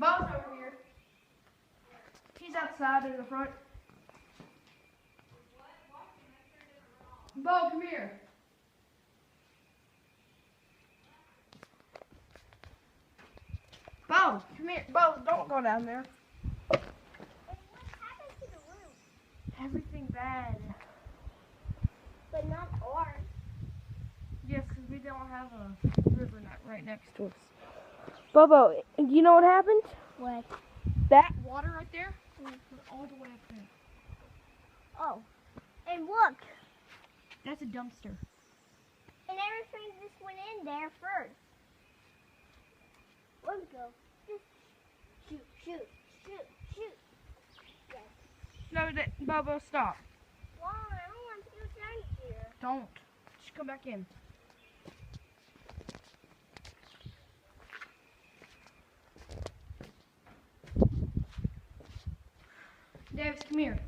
Bo's over here. He's outside in the front. Bo, come here. Bo, come here. Bo, don't go down there. What happened to the roof? Everything bad. But not ours. Yes, because we don't have a river right next to us. Bobo, you know what happened? What? That water right there went all the way up there. Oh. And look. That's a dumpster. And everything just went in there first. Let's go. Just shoot, shoot, shoot, shoot. Yes. No, Bobo, stop. Why? I don't want to go down here. Don't. Just come back in. Davis, come here.